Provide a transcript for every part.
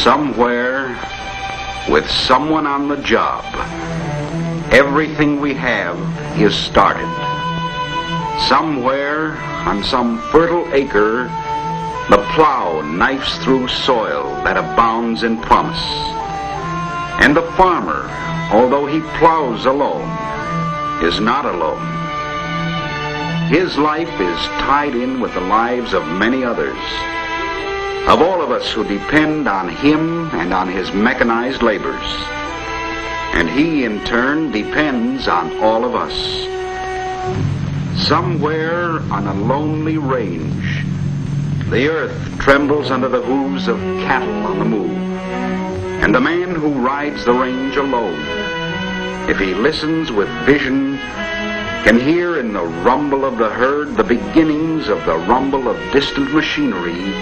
Somewhere, with someone on the job, everything we have is started. Somewhere, on some fertile acre, the plow knifes through soil that abounds in promise. And the farmer, although he plows alone, is not alone. His life is tied in with the lives of many others, of all of us who depend on him and on his mechanized labors. And he, in turn, depends on all of us. Somewhere on a lonely range, the earth trembles under the hooves of cattle on the move. And the man who rides the range alone, if he listens with vision, can hear in the rumble of the herd the beginnings of the rumble of distant machinery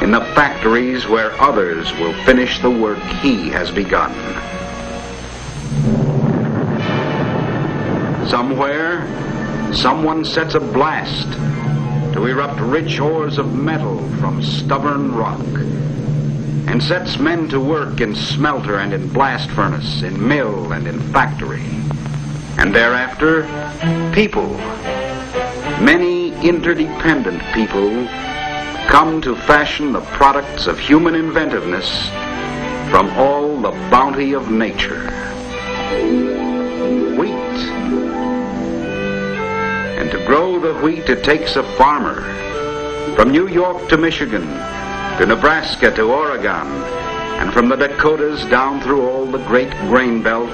in the factories where others will finish the work he has begun. Somewhere, someone sets a blast to erupt rich ores of metal from stubborn rock, and sets men to work in smelter and in blast furnace, in mill and in factory. And thereafter, people, many interdependent people, come to fashion the products of human inventiveness from all the bounty of nature. Wheat. And to grow the wheat, it takes a farmer. From New York to Michigan, to Nebraska to Oregon, and from the Dakotas down through all the great grain belt,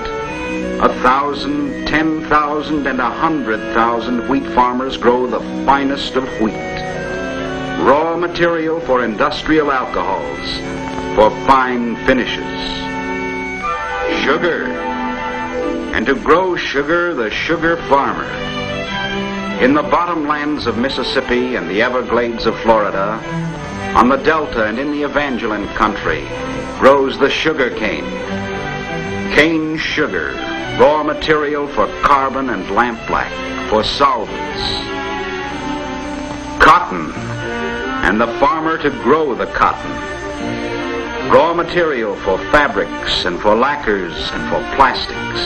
1,000, 10,000, and 100,000 wheat farmers grow the finest of wheat. Raw material for industrial alcohols, for fine finishes. Sugar. And to grow sugar, the sugar farmer. In the bottomlands of Mississippi and the Everglades of Florida, on the Delta and in the Evangeline country, grows the sugar cane. Cane sugar, raw material for carbon and lampblack, for solvents. Cotton. And the farmer to grow the cotton. Raw material for fabrics and for lacquers and for plastics.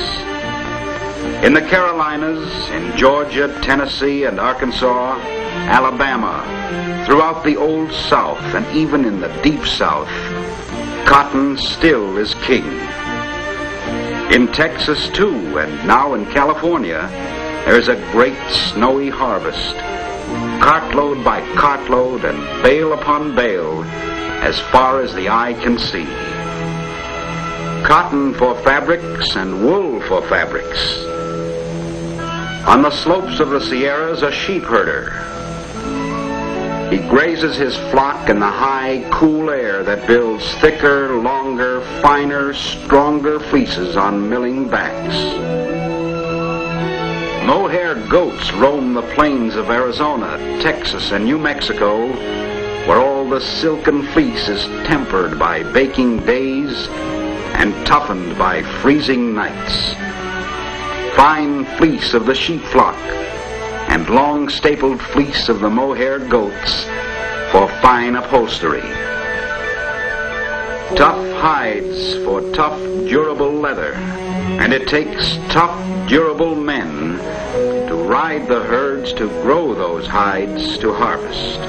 In the Carolinas, in Georgia, Tennessee, and Arkansas, Alabama, throughout the Old South, and even in the Deep South, cotton still is king. In Texas, too, and now in California, there's a great snowy harvest. Cartload by cartload and bale upon bale, as far as the eye can see. Cotton for fabrics and wool for fabrics. On the slopes of the Sierras, a sheep herder. He grazes his flock in the high, cool air that builds thicker, longer, finer, stronger fleeces on milling backs. Mohair goats roam the plains of Arizona, Texas, and New Mexico, where all the silken fleece is tempered by baking days and toughened by freezing nights. Fine fleece of the sheep flock and long stapled fleece of the mohair goats for fine upholstery. Tough hides for tough, durable leather, and it takes tough, durable men to ride the herds to grow those hides to harvest.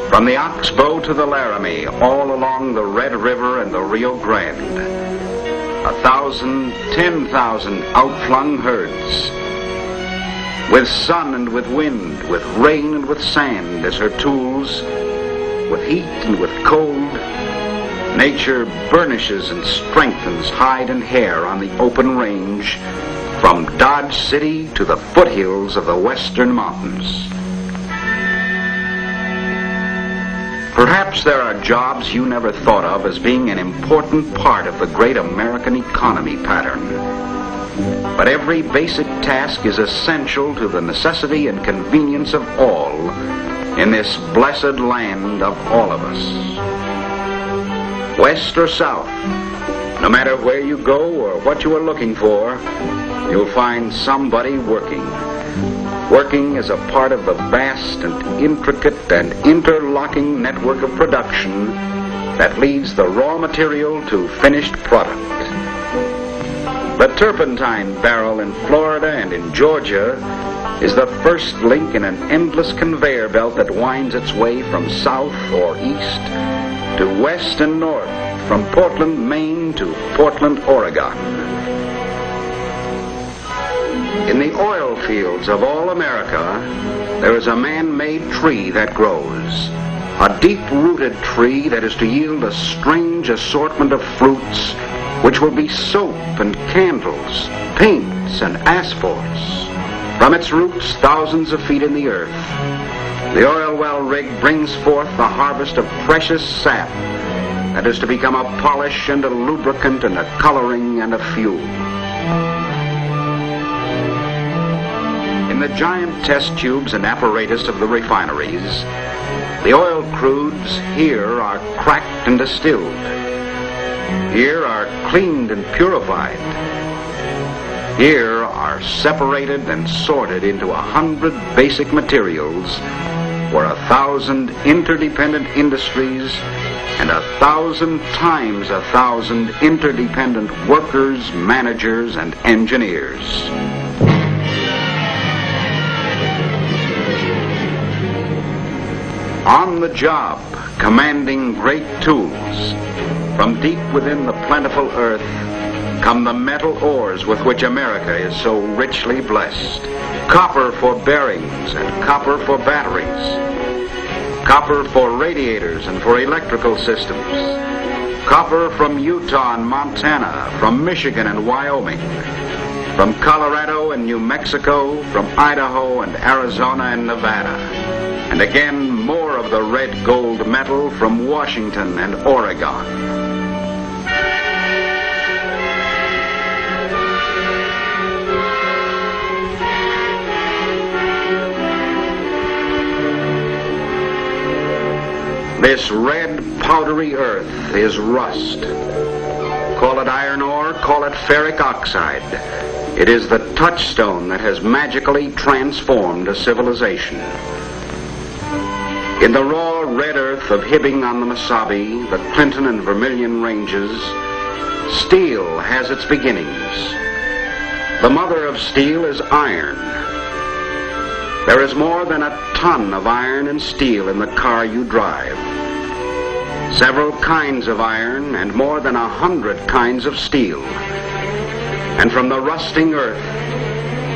From the Oxbow to the Laramie, all along the Red River and the Rio Grande, 1,000, 10,000 outflung herds, with sun and with wind, with rain and with sand as her tools, with heat and with cold. Nature burnishes and strengthens hide and hair on the open range from Dodge City to the foothills of the Western Mountains. Perhaps there are jobs you never thought of as being an important part of the great American economy pattern. But every basic task is essential to the necessity and convenience of all in this blessed land of all of us. West or south, no matter where you go or what you are looking for, you'll find somebody working. Working as a part of the vast and intricate and interlocking network of production that leads the raw material to finished product. The turpentine barrel in Florida and in Georgia is the first link in an endless conveyor belt that winds its way from south or east to west and north, from Portland, Maine to Portland, Oregon. In the oil fields of all America, there is a man-made tree that grows, a deep-rooted tree that is to yield a strange assortment of fruits which will be soap and candles, paints and asphalts. From its roots, thousands of feet in the earth, the oil well rig brings forth the harvest of precious sap that is to become a polish and a lubricant and a coloring and a fuel. In the giant test tubes and apparatus of the refineries, the oil crudes here are cracked and distilled. Here are cleaned and purified. Here are separated and sorted into 100 basic materials where 1,000 interdependent industries and 1,000 times 1,000 interdependent workers, managers, and engineers. On the job, commanding great tools, from deep within the plentiful earth come the metal ores with which America is so richly blessed. Copper for bearings and copper for batteries. Copper for radiators and for electrical systems. Copper from Utah and Montana, from Michigan and Wyoming, from Colorado and New Mexico, from Idaho and Arizona and Nevada. And again, more of the red gold metal from Washington and Oregon. This red, powdery earth is rust. Call it iron ore, call it ferric oxide. It is the touchstone that has magically transformed a civilization. In the raw red earth of Hibbing on the Mesabi, the Clinton and Vermilion Ranges, steel has its beginnings. The mother of steel is iron. There is more than a ton of iron and steel in the car you drive. Several kinds of iron and more than 100 kinds of steel. And from the rusting earth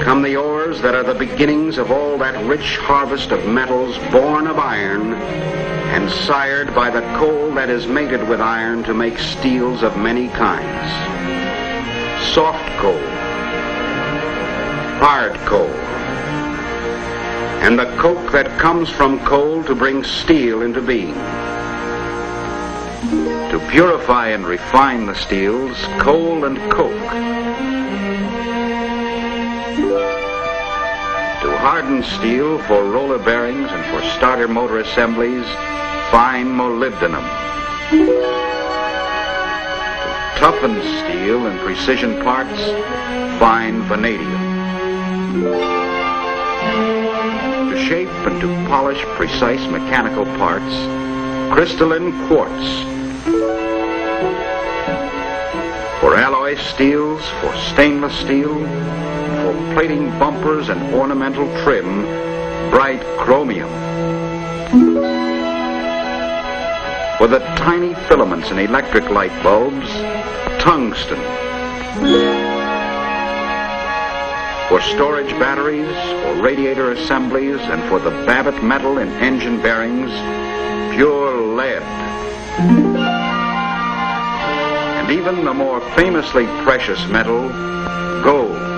come the ores that are the beginnings of all that rich harvest of metals born of iron and sired by the coal that is mated with iron to make steels of many kinds. Soft coal, hard coal, and the coke that comes from coal to bring steel into being. To purify and refine the steels, coal and coke. To harden steel for roller bearings and for starter motor assemblies, fine molybdenum. To toughen steel and precision parts, fine vanadium. To shape and to polish precise mechanical parts, crystalline quartz. For alloy steels, for stainless steel, for plating bumpers and ornamental trim, bright chromium. For the tiny filaments in electric light bulbs, tungsten. For storage batteries, for radiator assemblies, and for the Babbitt metal in engine bearings, pure lead. And even the more famously precious metal, gold.